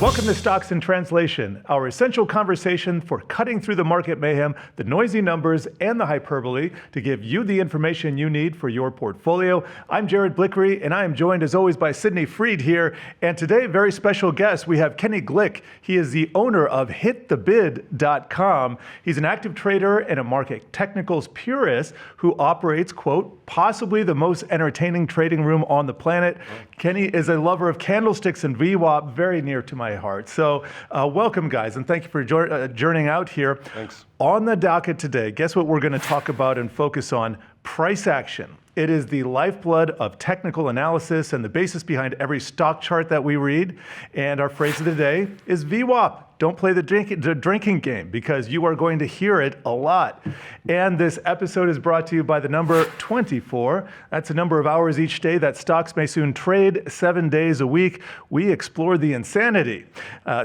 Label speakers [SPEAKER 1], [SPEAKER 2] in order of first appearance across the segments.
[SPEAKER 1] Welcome to Stocks in Translation, our essential conversation for cutting through the market mayhem, the noisy numbers, and the hyperbole to give you the information you need for your portfolio. I'm Jared Blikre, and I am joined as always by Sydney Freed here. And today, very special guest, we have Kenny Glick. He is the owner of HitTheBid.com. He's an active trader and a market technicals purist who operates, quote, possibly the most entertaining trading room on the planet. Kenny is a lover of candlesticks and VWAP, very near to my heart. So welcome, guys, and thank you for journeying out here.
[SPEAKER 2] Thanks.
[SPEAKER 1] On the docket today, guess what we're going to talk about and focus on? Price action. It is the lifeblood of technical analysis and the basis behind every stock chart that we read. And our phrase of the day is VWAP. Don't play the drinking game, because you are going to hear it a lot. And this episode is brought to you by the number 24. That's a number of hours each day that stocks may soon trade 7 days a week. We explore the insanity.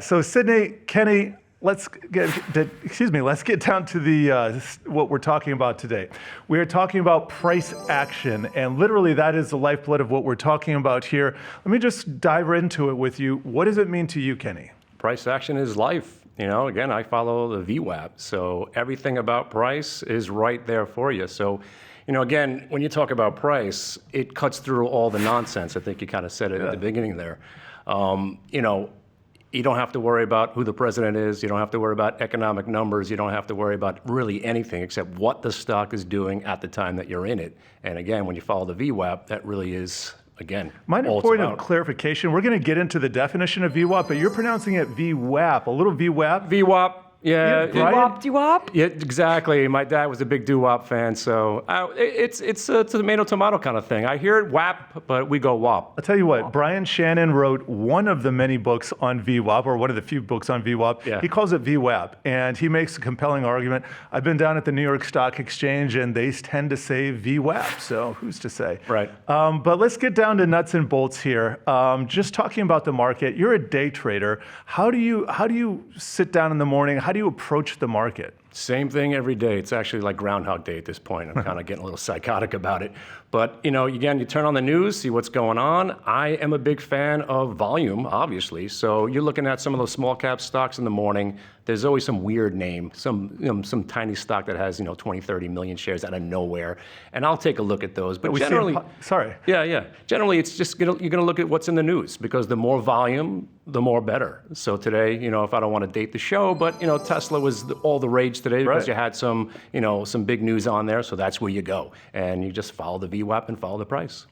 [SPEAKER 1] So Sydney, Kenny, let's get down to the what we're talking about today. We are talking about price action, and literally that is the lifeblood of what we're talking about here. Let me just dive into it with you. What does it mean to you, Kenny?
[SPEAKER 2] Price action is life. You know, again, I follow the VWAP, so everything about price is right there for you. So, you know, again, when you talk about price, it cuts through all the nonsense. I think you kind of said it at the beginning there. You know, you don't have to worry about who the president is. You don't have to worry about economic numbers. You don't have to worry about really anything except what the stock is doing at the time that you're in it. And again, when you follow the VWAP, that really is, again,
[SPEAKER 1] minor point of clarification. We're going to get into the definition of VWAP, but you're pronouncing it VWAP. A little VWAP.
[SPEAKER 2] VWAP. Yeah,
[SPEAKER 3] VWAP.
[SPEAKER 2] Yeah, exactly. My dad was a big doo-wop fan, so it's a tomato kind of thing. I hear it WAP, but we go WAP.
[SPEAKER 1] I'll tell you what, Brian Shannon wrote one of the many books on VWAP, or one of the few books on VWAP.
[SPEAKER 2] Yeah.
[SPEAKER 1] He calls it VWAP, and he makes a compelling argument. I've been down at the New York Stock Exchange, and they tend to say VWAP, so who's to say?
[SPEAKER 2] Right.
[SPEAKER 1] But let's get down to nuts and bolts here. Just talking about the market, you're a day trader. How do you sit down in the morning? How do you approach the market?
[SPEAKER 2] Same thing every day. It's actually like Groundhog Day at this point. I'm kind of getting a little psychotic about it. But, you know, again, you turn on the news, see what's going on. I am a big fan of volume, obviously. So you're looking at some of those small cap stocks in the morning. There's always some weird name, some tiny stock that has, 20, 30 million shares out of nowhere. And I'll take a look at those. But generally, generally it's just, you're going to look at what's in the news, because the more volume, the more better. So today, if I don't want to date the show, but, Tesla was all the rage today because you had some big news on there. So that's where you go. And you just follow the VWAP and follow the price.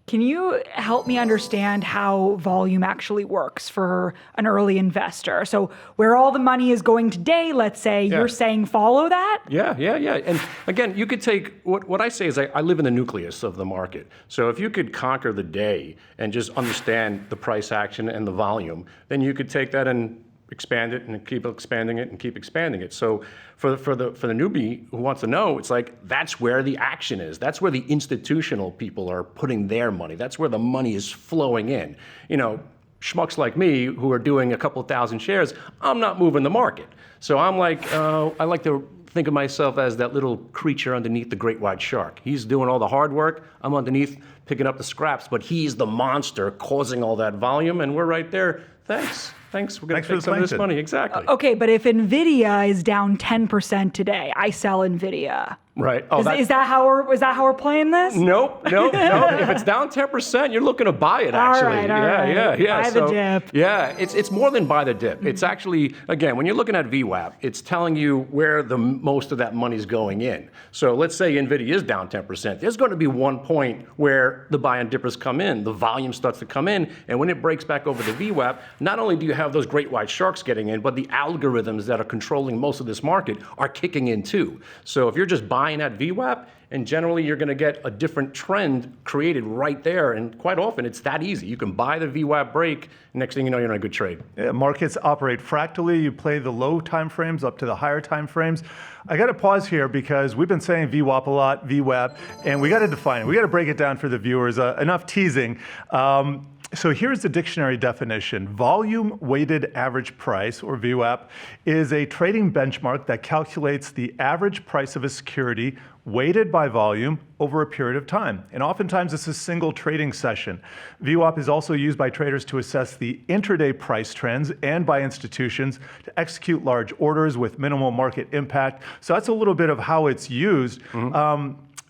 [SPEAKER 3] Can you help me understand how volume actually works for an early investor? So where all the money is going today, let's say, you're saying follow that?
[SPEAKER 2] Yeah. And again, you could take, what I say is I live in the nucleus of the market. So if you could conquer the day and just understand the price action and the volume, then you could take that and expand it and keep expanding it and keep expanding it. So for the newbie who wants to know, it's like, that's where the action is. That's where the institutional people are putting their money. That's where the money is flowing in. Schmucks like me who are doing a couple thousand shares, I'm not moving the market. So I'm like, I like to think of myself as that little creature underneath the great white shark. He's doing all the hard work. I'm underneath picking up the scraps, but he's the monster causing all that volume, and we're right there. Thanks. We're going to take some of this money. Exactly.
[SPEAKER 3] Okay, but if NVIDIA is down 10% today, I sell NVIDIA.
[SPEAKER 2] Right.
[SPEAKER 3] Is that how we're playing this?
[SPEAKER 2] Nope. If it's down 10%, you're looking to buy it, actually.
[SPEAKER 3] All right.
[SPEAKER 2] Yeah.
[SPEAKER 3] Buy the dip.
[SPEAKER 2] Yeah, it's more than buy the dip. It's actually, again, when you're looking at VWAP, it's telling you where the most of that money's going in. So let's say NVIDIA is down 10%. There's going to be one point where the buy and dippers come in, the volume starts to come in, and when it breaks back over the VWAP, not only do you have those great white sharks getting in, but the algorithms that are controlling most of this market are kicking in too. So if you're just buying at VWAP, and generally you're going to get a different trend created right there, and quite often it's that easy. You can buy the VWAP break, next thing you know, you're in a good trade.
[SPEAKER 1] Yeah, markets operate fractally. You play the low time frames up to the higher time frames. I got to pause here because we've been saying VWAP a lot, VWAP, and we got to define it. We got to break it down for the viewers. Enough teasing. So here's the dictionary definition. Volume weighted average price, or VWAP, is a trading benchmark that calculates the average price of a security weighted by volume over a period of time. And oftentimes it's a single trading session. VWAP is also used by traders to assess the intraday price trends and by institutions to execute large orders with minimal market impact. So that's a little bit of how it's used.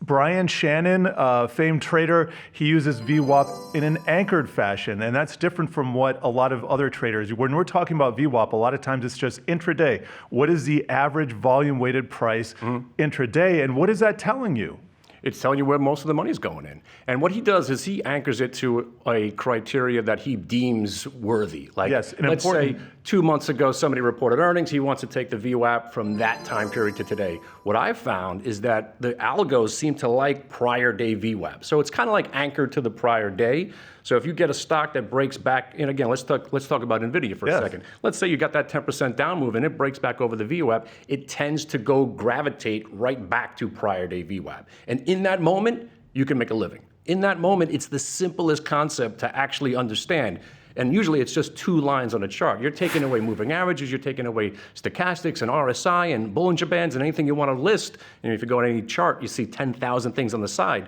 [SPEAKER 1] Brian Shannon, famed trader, he uses VWAP in an anchored fashion, and that's different from what a lot of other traders. When we're talking about VWAP, a lot of times it's just intraday. What is the average volume-weighted price intraday, and what is that telling you?
[SPEAKER 2] It's telling you where most of the money is going in. And what he does is he anchors it to a criteria that he deems worthy. Like,
[SPEAKER 1] yes,
[SPEAKER 2] let's say 2 months ago somebody reported earnings, he wants to take the VWAP from that time period to today. What I've found is that the algos seem to like prior day VWAP. So it's kind of like anchored to the prior day. So if you get a stock that breaks back, and again, let's talk about NVIDIA for a second. Let's say you got that 10% down move and it breaks back over the VWAP, it tends to go gravitate right back to prior day VWAP. And in that moment, you can make a living. In that moment, it's the simplest concept to actually understand. And usually it's just 2 lines on a chart. You're taking away moving averages, you're taking away stochastics and RSI and Bollinger Bands and anything you want to list. And if you go on any chart, you see 10,000 things on the side.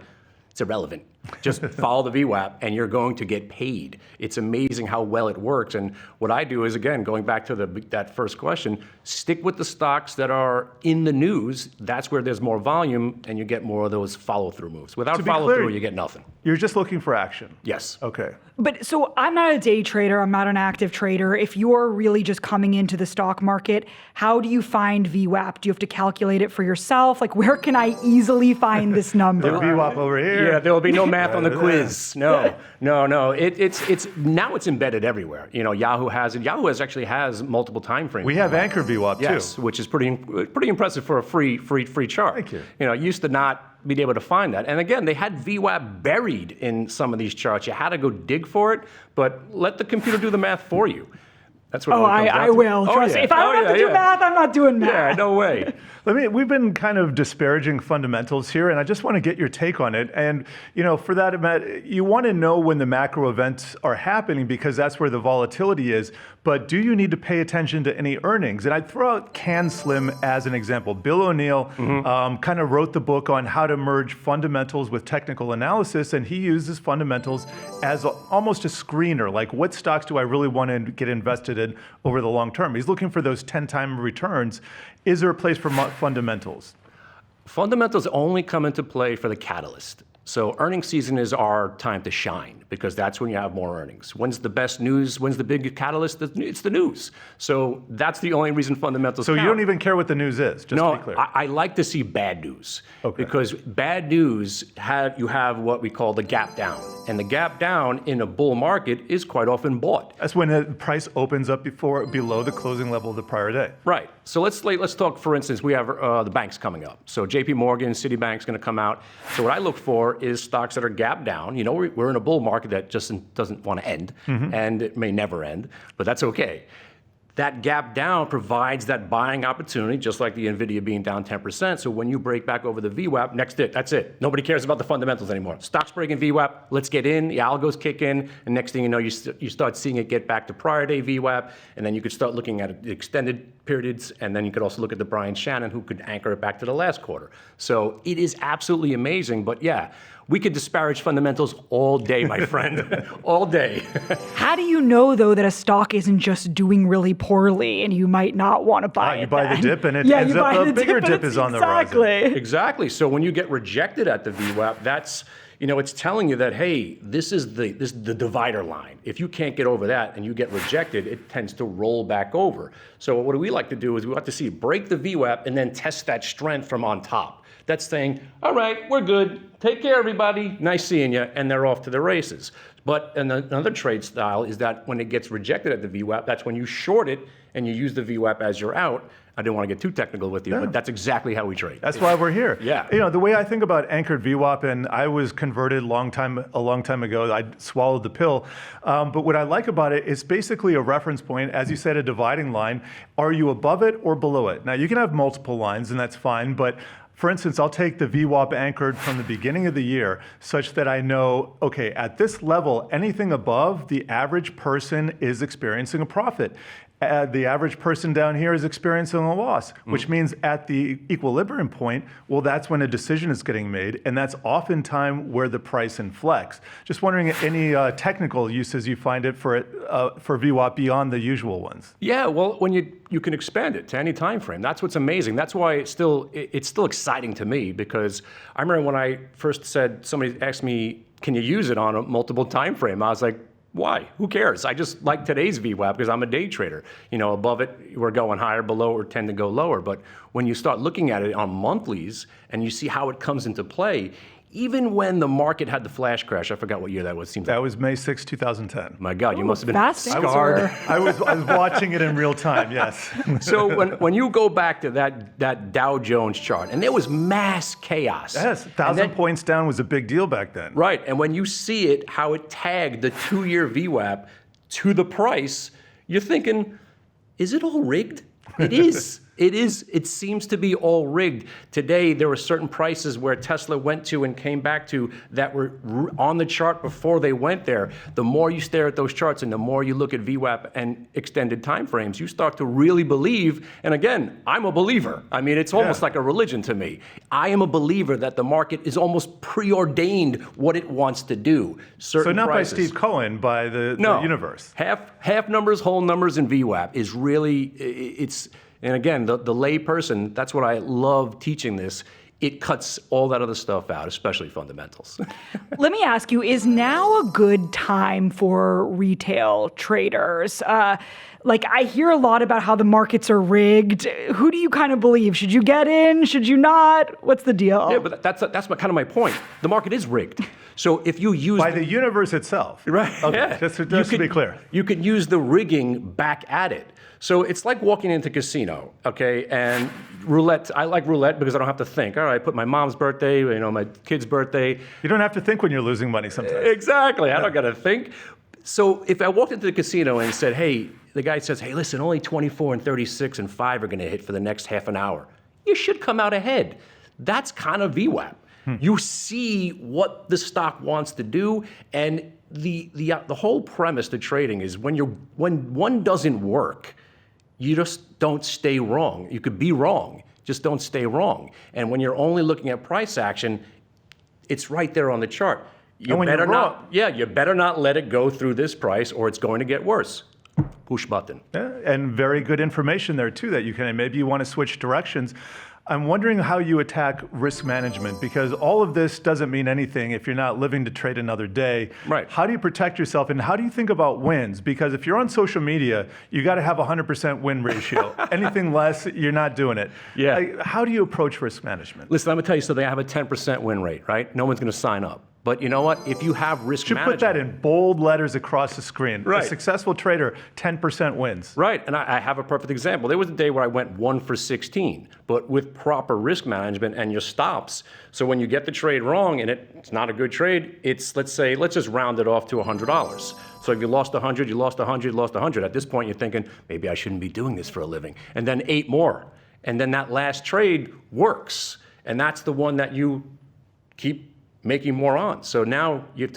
[SPEAKER 2] It's irrelevant. Just follow the VWAP and you're going to get paid. It's amazing how well it works. And what I do is, again, going back to that first question, stick with the stocks that are in the news. That's where there's more volume and you get more of those follow-through moves. Without follow-through, you get nothing.
[SPEAKER 1] You're just looking for action.
[SPEAKER 2] Yes.
[SPEAKER 1] Okay.
[SPEAKER 3] But so I'm not a day trader, I'm not an active trader. If you're really just coming into the stock market, how do you find VWAP? Do you have to calculate it for yourself? Like, where can I easily find this number?
[SPEAKER 1] The VWAP over here.
[SPEAKER 2] Yeah, there will be no math on the quiz. No. It's now it's embedded everywhere. You know, Yahoo has it. Yahoo actually has multiple time frames.
[SPEAKER 1] We have anchor VWAP too.
[SPEAKER 2] Yes, which is pretty impressive for a free chart.
[SPEAKER 1] Thank you.
[SPEAKER 2] You know, used to not be able to find that. And again, they had VWAP buried in some of these charts. You had to go dig for it, but let the computer do the math for you. That's what
[SPEAKER 3] I will. Trust me. If I don't have to do math, I'm not doing math.
[SPEAKER 2] Yeah, no way.
[SPEAKER 1] We've been kind of disparaging fundamentals here, and I just want to get your take on it. And, you know, for that, Matt, you want to know when the macro events are happening because that's where the volatility is. But do you need to pay attention to any earnings? And I'd throw out CanSlim as an example. Bill O'Neill kind of wrote the book on how to merge fundamentals with technical analysis, and he uses fundamentals as almost a screener. Like, what stocks do I really want to get invested in over the long term? He's looking for those 10-time returns. Is there a place for fundamentals?
[SPEAKER 2] Fundamentals only come into play for the catalyst. So earnings season is our time to shine because that's when you have more earnings. When's the best news? When's the big catalyst? It's the news. So that's the only reason fundamentals count.
[SPEAKER 1] So you don't even care what the news is, just to be clear.
[SPEAKER 2] I like to see bad news because bad news, you have what we call the gap down. And the gap down in a bull market is quite often bought.
[SPEAKER 1] That's when the price opens up below the closing level of the prior day.
[SPEAKER 2] Right. So let's talk, for instance, we have the banks coming up. So JP Morgan, Citibank's going to come out. So what I look for is stocks that are gap down. You know, we're in a bull market that just doesn't want to end, and it may never end, but that's okay. That gap down provides that buying opportunity, just like the NVIDIA being down 10%. So when you break back over the VWAP, that's it. Nobody cares about the fundamentals anymore. Stocks breaking VWAP, let's get in, the algos kick in, and next thing you know, you start seeing it get back to prior day VWAP, and then you could start looking at extended periods, and then you could also look at the Brian Shannon, who could anchor it back to the last quarter. So it is absolutely amazing, but yeah, we could disparage fundamentals all day, my friend, all day.
[SPEAKER 3] How do you know, though, that a stock isn't just doing really poorly and you might not want to buy it?
[SPEAKER 1] You buy the dip and it ends up a bigger dip is on the horizon.
[SPEAKER 2] Exactly. So when you get rejected at the VWAP, that's, you know, it's telling you that, hey, this is the divider line. If you can't get over that and you get rejected, it tends to roll back over. So what do we like to do is we like to see break the VWAP and then test that strength from on top. That's saying, all right, we're good. Take care, everybody. Nice seeing you. And they're off to the races. But another trade style is that when it gets rejected at the VWAP, that's when you short it and you use the VWAP as your out. I didn't want to get too technical with you, but that's exactly how we trade.
[SPEAKER 1] That's why we're here.
[SPEAKER 2] Yeah.
[SPEAKER 1] You know, the way I think about anchored VWAP, and I was converted a long time ago. I swallowed the pill. But what I like about it is basically a reference point, as you said, a dividing line. Are you above it or below it? Now, you can have multiple lines, and that's fine, but For instance, I'll take the VWAP anchored from the beginning of the year such that I know, okay, at this level, anything above, the average person is experiencing a profit. The average person down here is experiencing a loss, which means at the equilibrium point, well, that's when a decision is getting made, and that's oftentimes where the price inflects. Just wondering any technical uses you find it for VWAP beyond the usual ones.
[SPEAKER 2] Yeah, well, when you can expand it to any time frame. That's what's amazing. That's why it's still exciting to me, because I remember when I first said, somebody asked me, can you use it on a multiple time frame? I was like, why? Who cares? I just like today's VWAP because I'm a day trader. Above it, we're going higher, below, or tend to go lower. But when you start looking at it on monthlies and you see how it comes into play, even when the market had the flash crash, I forgot what year that was.
[SPEAKER 1] That was May 6, 2010.
[SPEAKER 2] My God, you must have been
[SPEAKER 3] fast
[SPEAKER 2] scarred.
[SPEAKER 1] I was watching it in real time, yes.
[SPEAKER 2] So when you go back to that Dow Jones chart, and there was mass chaos.
[SPEAKER 1] Yes, 1,000 points down was a big deal back then.
[SPEAKER 2] Right, and when you see it, how it tagged the 2-year VWAP to the price, you're thinking, is it all rigged? It is. It is. It seems to be all rigged. Today, there were certain prices where Tesla went to and came back to that were on the chart before they went there. The more you stare at those charts and the more you look at VWAP and extended time frames, you start to really believe. And again, I'm a believer. I mean, it's almost like a religion to me. I am a believer that the market is almost preordained what it wants to do. Certain
[SPEAKER 1] So not
[SPEAKER 2] prices.
[SPEAKER 1] by Steve Cohen, by the universe.
[SPEAKER 2] Half numbers, whole numbers in VWAP is really, it's. And again, the lay person, that's what I love teaching this. It cuts all that other stuff out, especially fundamentals.
[SPEAKER 3] Let me ask you, is now a good time for retail traders? I hear a lot about how the markets are rigged. Who do you kind of believe? Should you get in? Should you not? What's the deal?
[SPEAKER 2] Yeah, but that's kind of my point. The market is rigged. So if you use...
[SPEAKER 1] By the universe itself.
[SPEAKER 2] Right.
[SPEAKER 1] Okay,
[SPEAKER 2] Yeah.
[SPEAKER 1] just to be clear.
[SPEAKER 2] You could use the rigging back at it. So it's like walking into a casino, okay? And roulette, I like roulette because I don't have to think. All right, I put my mom's birthday, my kid's birthday.
[SPEAKER 1] You don't have to think when you're losing money sometimes.
[SPEAKER 2] Exactly, I don't gotta think. So if I walked into the casino and said, hey, the guy says, hey, listen, only 24 and 36 and 5 are gonna hit for the next half an hour. You should come out ahead. That's kind of VWAP. You see what the stock wants to do, and the whole premise to trading is when one doesn't work, you just don't stay wrong. You could be wrong, just don't stay wrong. And when you're only looking at price action, it's right there on the chart. You better not let it go through this price or it's going to get worse. Push button.
[SPEAKER 1] Yeah, and very good information there too that you can, maybe you want to switch directions. I'm wondering how you attack risk management, because all of this doesn't mean anything if you're not living to trade another day.
[SPEAKER 2] Right.
[SPEAKER 1] How do you protect yourself, and how do you think about wins? Because if you're on social media, you got to have a 100% win ratio. Anything less, you're not doing it.
[SPEAKER 2] Yeah.
[SPEAKER 1] How do you approach risk management?
[SPEAKER 2] Listen, I'm gonna tell you something. I have a 10% win rate, right? No one's gonna sign up. But you know what? If you have risk
[SPEAKER 1] You should
[SPEAKER 2] management...
[SPEAKER 1] put that in bold letters across the screen.
[SPEAKER 2] Right.
[SPEAKER 1] A successful trader, 10% wins.
[SPEAKER 2] Right, and I have a perfect example. There was a day where I went 1 for 16, but with proper risk management and your stops. So when you get the trade wrong and it's not a good trade, let's just round it off to $100. So if you lost 100, you lost 100, you lost 100. At this point, you're thinking, maybe I shouldn't be doing this for a living. And then 8 more. And then that last trade works. And that's the one that you keep making more on. So now you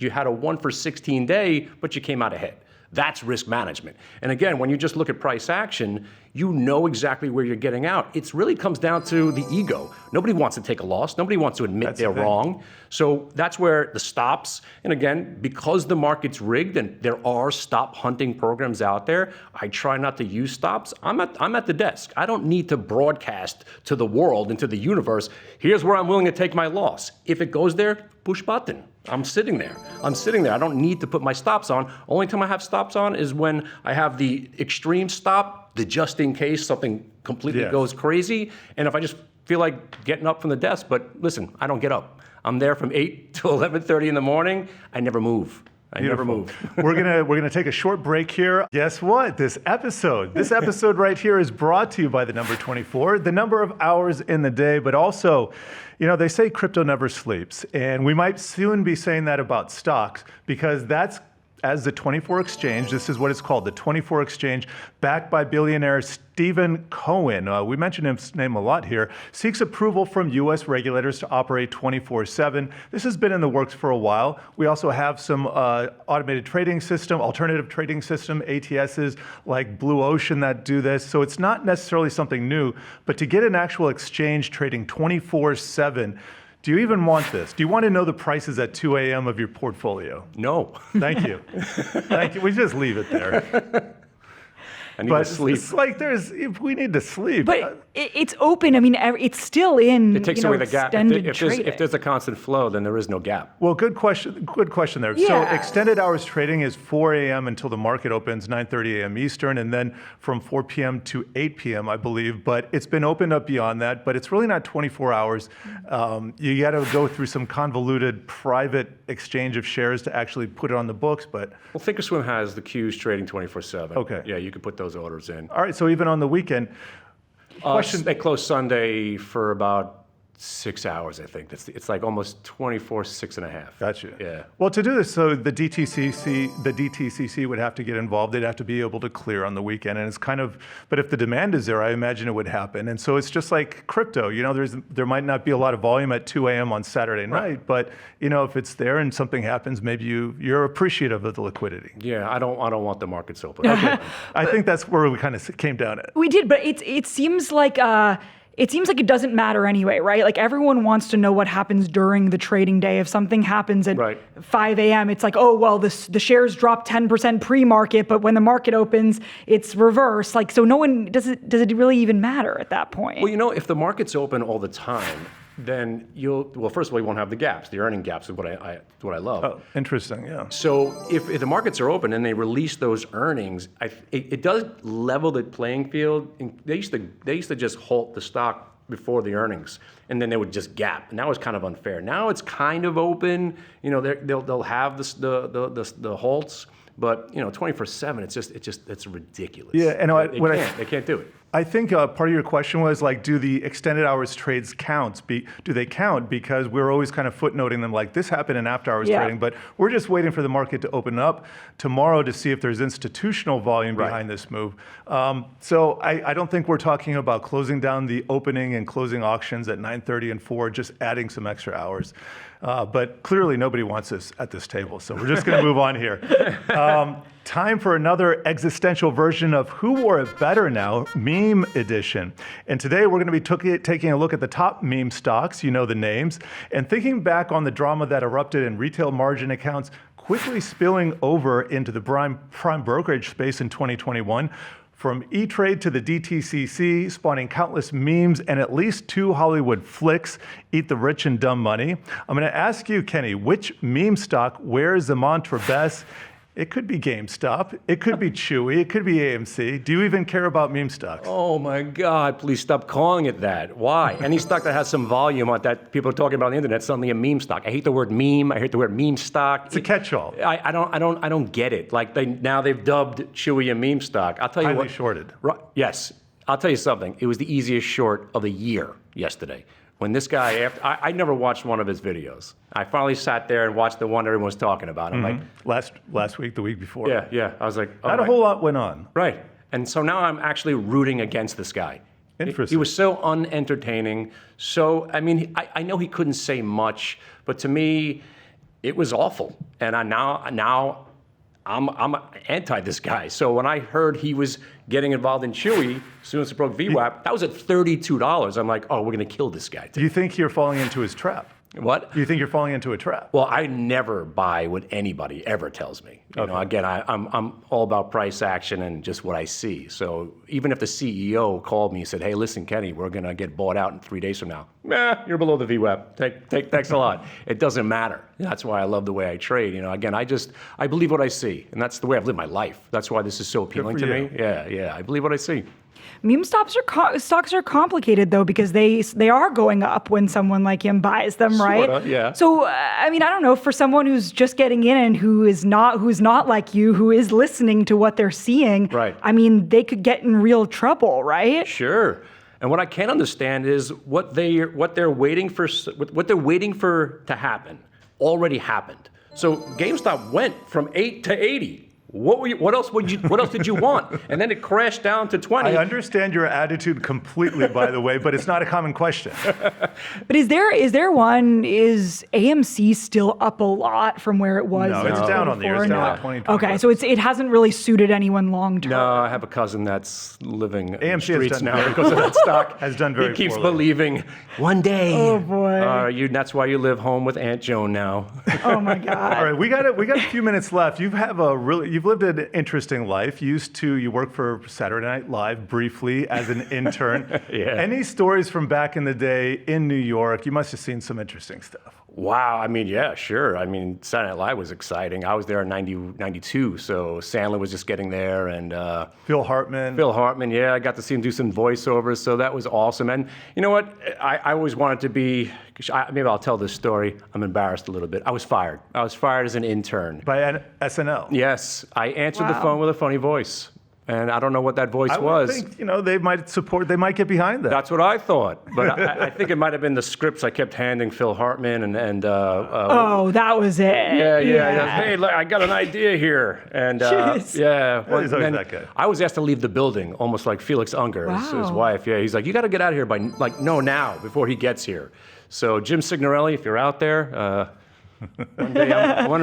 [SPEAKER 2] had a 1 for 16 day, but you came out ahead. That's risk management. And again, when you just look at price action, you know exactly where you're getting out. It really comes down to the ego. Nobody wants to take a loss. Nobody wants to admit they're wrong. So that's where the stops, and again, because the market's rigged and there are stop hunting programs out there, I try not to use stops. I'm at the desk. I don't need to broadcast to the world and to the universe, here's where I'm willing to take my loss. If it goes there, push button. I'm sitting there. I don't need to put my stops on. Only time I have stops on is when I have the extreme stop, the just in case something completely goes crazy, and if I just feel like getting up from the desk. But listen, I don't get up. I'm there from 8 to 11:30 in the morning. I never move. Never move.
[SPEAKER 1] We're gonna take a short break here. Guess what? This episode right here is brought to you by the number 24, the number of hours in the day, but also, they say crypto never sleeps, and we might soon be saying that about stocks, because that's as the 24 exchange. This is what it's called, the 24 exchange, backed by billionaire Stephen Cohen. We mentioned his name a lot here. Seeks approval from U.S. regulators to operate 24/7. This has been in the works for a while. We also have some automated trading system, alternative trading system, ATSs like Blue Ocean that do this. So it's not necessarily something new, but to get an actual exchange trading 24/7, do you even want this? Do you want to know the prices at 2 a.m. of your portfolio?
[SPEAKER 2] No.
[SPEAKER 1] Thank you. Thank you. We just leave it there.
[SPEAKER 2] I need to sleep.
[SPEAKER 1] It's like we need to sleep.
[SPEAKER 3] But it's open. I mean, it's still in.
[SPEAKER 2] It takes away the gap.
[SPEAKER 3] Trading.
[SPEAKER 2] If there's a constant flow, then there is no gap.
[SPEAKER 1] Well, good question. Good question there.
[SPEAKER 3] Yeah.
[SPEAKER 1] So extended hours trading is 4 a.m. until the market opens, 9:30 a.m. Eastern, and then from 4 p.m. to 8 p.m. I believe. But it's been opened up beyond that. But it's really not 24 hours. You got to go through some convoluted private exchange of shares to actually put it on the books. But
[SPEAKER 2] Well, Thinkorswim has the Qs trading 24/7.
[SPEAKER 1] Okay.
[SPEAKER 2] Yeah, you could put those orders in.
[SPEAKER 1] all right. So even on the weekend,
[SPEAKER 2] They close Sunday for about 6 hours, I think. It's like almost 24, 6.5.
[SPEAKER 1] Gotcha.
[SPEAKER 2] Yeah.
[SPEAKER 1] Well, to do this, so the DTCC would have to get involved. They'd have to be able to clear on the weekend, and it's kind of. But if the demand is there, I imagine it would happen. And so it's just like crypto. You know, there might not be a lot of volume at 2 a.m. on Saturday night, but you know, if it's there and something happens, maybe you're appreciative of the liquidity.
[SPEAKER 2] Yeah, I don't want the markets open.
[SPEAKER 1] I think that's where we kind of came down at.
[SPEAKER 3] We did, but it seems like it doesn't matter anyway, right? Like everyone wants to know what happens during the trading day. If something happens at 5 a.m., it's like, oh, well, the shares drop 10% pre-market, but when the market opens, it's reverse. Like, so no one, does it really even matter at that point?
[SPEAKER 2] Well, you know, if the market's open all the time, then first of all, you won't have the gaps. The earning gaps is what I love.
[SPEAKER 1] Oh, interesting. Yeah.
[SPEAKER 2] So if the markets are open and they release those earnings, it does level the playing field. And they used to just halt the stock before the earnings, and then they would just gap. And that was kind of unfair. Now it's kind of open. You know, they'll have the halts, but you know, 24/7, it's ridiculous.
[SPEAKER 1] Yeah, and
[SPEAKER 2] they can't do it.
[SPEAKER 1] I think part of your question was like, do the extended hours trades count? Do they count? Because we're always kind of footnoting them like this happened in after hours trading, but we're just waiting for the market to open up tomorrow to see if there's institutional volume behind this move. So I don't think we're talking about closing down the opening and closing auctions at 9:30 and 4, just adding some extra hours. But clearly nobody wants this at this table, so we're just going to move on here. Time for another existential version of Who Wore It Better Now, meme edition. And today we're going to be taking a look at the top meme stocks, you know the names, and thinking back on the drama that erupted in retail margin accounts, quickly spilling over into the prime brokerage space in 2021. From E-Trade to the DTCC, spawning countless memes and at least 2 Hollywood flicks, Eat the Rich and Dumb Money. I'm going to ask you, Kenny, which meme stock wears the mantra best? It could be GameStop. It could be Chewy. It could be AMC. Do you even care about meme stocks?
[SPEAKER 2] Oh my God, please stop calling it that. Why? Any stock that has some volume on that people are talking about on the internet is suddenly a meme stock. I hate the word meme. I hate the word meme stock.
[SPEAKER 1] It's a catch-all.
[SPEAKER 2] I don't get it. Like now they've dubbed Chewy a meme stock. I'll tell you
[SPEAKER 1] Highly
[SPEAKER 2] what.
[SPEAKER 1] shorted.
[SPEAKER 2] Right, yes. I'll tell you something. It was the easiest short of the year yesterday. When this guy, I never watched one of his videos. I finally sat there and watched the one everyone was talking about. I'm like,
[SPEAKER 1] last week, the week before.
[SPEAKER 2] yeah. I was like, oh,
[SPEAKER 1] not a whole lot went on.
[SPEAKER 2] Right. And so now I'm actually rooting against this guy.
[SPEAKER 1] Interesting.
[SPEAKER 2] He was so unentertaining. So, I mean, I know he couldn't say much, but to me, it was awful. And now I'm anti this guy. So when I heard he was getting involved in Chewy, as soon as it broke VWAP, that was at $32. I'm like, oh, we're going to kill this guy.
[SPEAKER 1] Do you think you're falling into his trap?
[SPEAKER 2] What?
[SPEAKER 1] Do you think you're falling into a trap?
[SPEAKER 2] Well, I never buy what anybody ever tells me. You know, again, I'm all about price action and just what I see. So even if the CEO called me and said, hey, listen, Kenny, we're going to get bought out in 3 days from now. You're below the VWAP. Thanks a lot. It doesn't matter. That's why I love the way I trade. You know, again, I believe what I see. And that's the way I've lived my life. That's why this is so appealing to me. Yeah. I believe what I see.
[SPEAKER 3] Meme stocks are complicated though, because they are going up when someone like him buys them, right?
[SPEAKER 2] Sorta, yeah.
[SPEAKER 3] So I mean, I don't know, for someone who's just getting in and who's not like you, who is listening to what they're seeing,
[SPEAKER 2] right?
[SPEAKER 3] I mean, they could get in real trouble, right?
[SPEAKER 2] Sure. And what I can't understand is what they're waiting for to happen already happened. So GameStop went from 8 to 80. What else did you want? And then it crashed down to 20.
[SPEAKER 1] I understand your attitude completely, by the way, but it's not a common question.
[SPEAKER 3] But is AMC still up a lot from where it was?
[SPEAKER 1] No, it's down on the year. It's down like 20.
[SPEAKER 3] Okay, so it hasn't really suited anyone long term.
[SPEAKER 2] No, I have a cousin that's living in the
[SPEAKER 1] AMC
[SPEAKER 2] streets
[SPEAKER 1] has done
[SPEAKER 2] now
[SPEAKER 1] very
[SPEAKER 2] because of that stock.
[SPEAKER 1] Has done very
[SPEAKER 2] He keeps
[SPEAKER 1] poorly.
[SPEAKER 2] believing one day.
[SPEAKER 3] Oh boy.
[SPEAKER 2] That's why you live home with Aunt Joan now.
[SPEAKER 3] Oh my God.
[SPEAKER 1] All right, we got a few minutes left. You've lived an interesting life. You worked for Saturday Night Live briefly as an intern.
[SPEAKER 2] Yeah.
[SPEAKER 1] Any stories from back in the day in New York? You must have seen some interesting stuff.
[SPEAKER 2] Wow. I mean, yeah, sure. I mean, Saturday Night Live was exciting. I was there in 92, so Sandler was just getting there, and
[SPEAKER 1] Phil Hartman.
[SPEAKER 2] Yeah, I got to see him do some voiceovers, so that was awesome. And you know what? I always wanted to be, maybe I'll tell this story. I'm embarrassed a little bit. I was fired. I was fired as an intern.
[SPEAKER 1] By SNL.
[SPEAKER 2] Yes, I answered the
[SPEAKER 3] Wow.
[SPEAKER 2] phone with a funny voice. And I don't know what that voice
[SPEAKER 1] I
[SPEAKER 2] was.
[SPEAKER 1] would think, they might get behind that.
[SPEAKER 2] That's what I thought. But I think it might have been the scripts I kept handing Phil Hartman
[SPEAKER 3] Oh, that was it.
[SPEAKER 2] Yeah. Hey, look, I got an idea here. And
[SPEAKER 3] Jeez.
[SPEAKER 1] He's always that guy.
[SPEAKER 2] I was asked to leave the building, almost like Felix Unger, his
[SPEAKER 3] Wow.
[SPEAKER 2] wife. Yeah, he's like, you got to get out of here now, before he gets here. So Jim Signorelli, if you're out there, one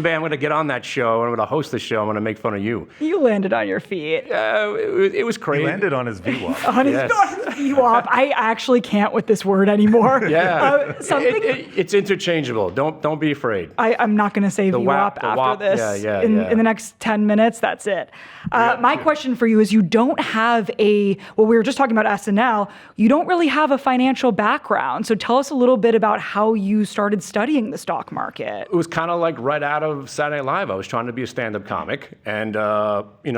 [SPEAKER 2] day I'm going to get on that show. I'm going to host the show. I'm going to make fun of you.
[SPEAKER 3] You landed on your feet.
[SPEAKER 2] It was crazy.
[SPEAKER 1] He landed on his VWAP.
[SPEAKER 3] On his
[SPEAKER 2] Yes.
[SPEAKER 3] VWAP. I actually can't with this word anymore.
[SPEAKER 2] Yeah,
[SPEAKER 3] Something.
[SPEAKER 2] it's interchangeable. Don't be afraid.
[SPEAKER 3] I'm not going to say VWAP
[SPEAKER 2] WAP, the
[SPEAKER 3] after
[SPEAKER 2] WAP,
[SPEAKER 3] this.
[SPEAKER 2] yeah.
[SPEAKER 3] In the next 10 minutes, that's it. My question for you is, you don't have we were just talking about SNL, you don't really have a financial background. So tell us a little bit about how you started studying the stock market.
[SPEAKER 2] It was kind of like right out of Saturday Night Live. I was trying to be a stand-up comic, and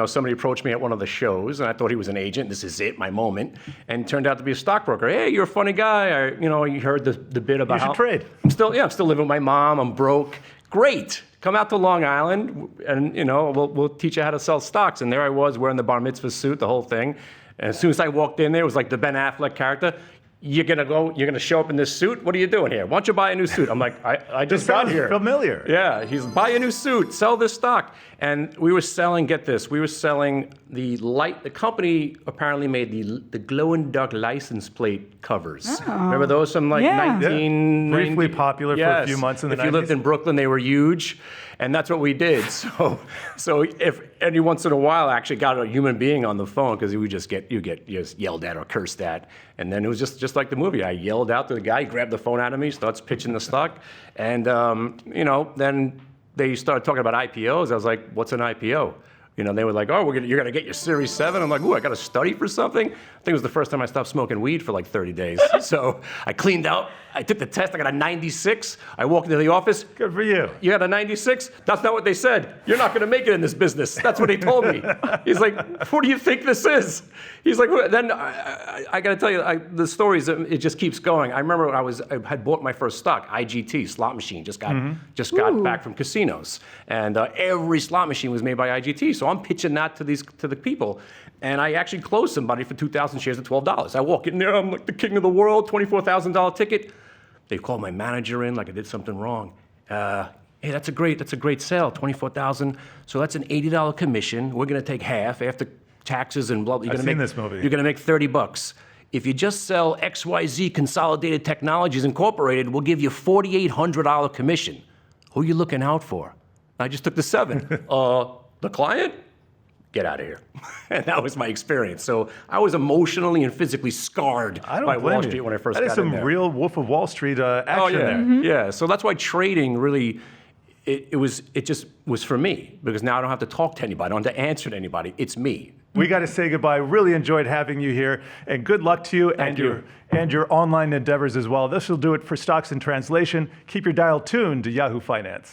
[SPEAKER 2] somebody approached me at one of the shows, and I thought he was an agent. This is it, my moment, and turned out to be a stockbroker. Hey, you're a funny guy. You heard the bit about
[SPEAKER 1] You should trade.
[SPEAKER 2] I'm still living with my mom. I'm broke. Great. Come out to Long Island, and we'll teach you how to sell stocks. And there I was wearing the bar mitzvah suit, the whole thing. And as soon as I walked in there, it was like the Ben Affleck character. You're gonna show up in this suit? What are you doing here? Why don't you buy a new suit? I'm like, I just got here.
[SPEAKER 1] Familiar.
[SPEAKER 2] Yeah, he's buy a new suit, sell this stock. And we were selling, get this, the company apparently made the glow-in-the-dark license plate covers. Remember those from like
[SPEAKER 3] Yeah.
[SPEAKER 2] 1990?
[SPEAKER 1] Briefly popular for a few months in the
[SPEAKER 2] If you lived
[SPEAKER 1] 90s.
[SPEAKER 2] in Brooklyn, they were huge. And that's what we did. So if every once in a while I actually got a human being on the phone, because you get just yelled at or cursed at. And then it was just like the movie. I yelled out to the guy, he grabbed the phone out of me, starts pitching the stock. And, then they started talking about IPOs. I was like, what's an IPO? They were like, oh, you're going to get your Series 7. I'm like, ooh, I got to study for something? I think it was the first time I stopped smoking weed for like 30 days. So I cleaned out. I took the test. I got a 96. I walked into the office.
[SPEAKER 1] Good for you.
[SPEAKER 2] You got a 96? That's not what they said. You're not going to make it in this business. That's what he told me. He's like, what do you think this is? He's like, then I got to tell you, the stories, it just keeps going. I remember when I had bought my first stock, IGT, slot machine, just got back from casinos. And every slot machine was made by IGT. So I'm pitching that to the people. And I actually closed somebody for 2,000 shares at $12. I walk in there, I'm like the king of the world, $24,000 ticket. They called my manager in like I did something wrong. Hey, that's a great sale, $24,000. So that's an $80 commission. We're gonna take half after taxes and blah.
[SPEAKER 1] I've seen this movie.
[SPEAKER 2] You're gonna make $30. If you just sell XYZ Consolidated Technologies Incorporated, we'll give you $4,800 commission. Who are you looking out for? I just took the 7. The client? Get out of here. And that was my experience. So I was emotionally and physically scarred by Wall Street when I first got in there.
[SPEAKER 1] That is some real Wolf of Wall Street action there.
[SPEAKER 2] Yeah. So that's why trading really, it just was for me, because now I don't have to talk to anybody. I don't have to answer to anybody. It's me.
[SPEAKER 1] We got to say goodbye. Really enjoyed having you here, and good luck to you and your online endeavors as well. This will do it for Stocks in Translation. Keep your dial tuned to Yahoo Finance.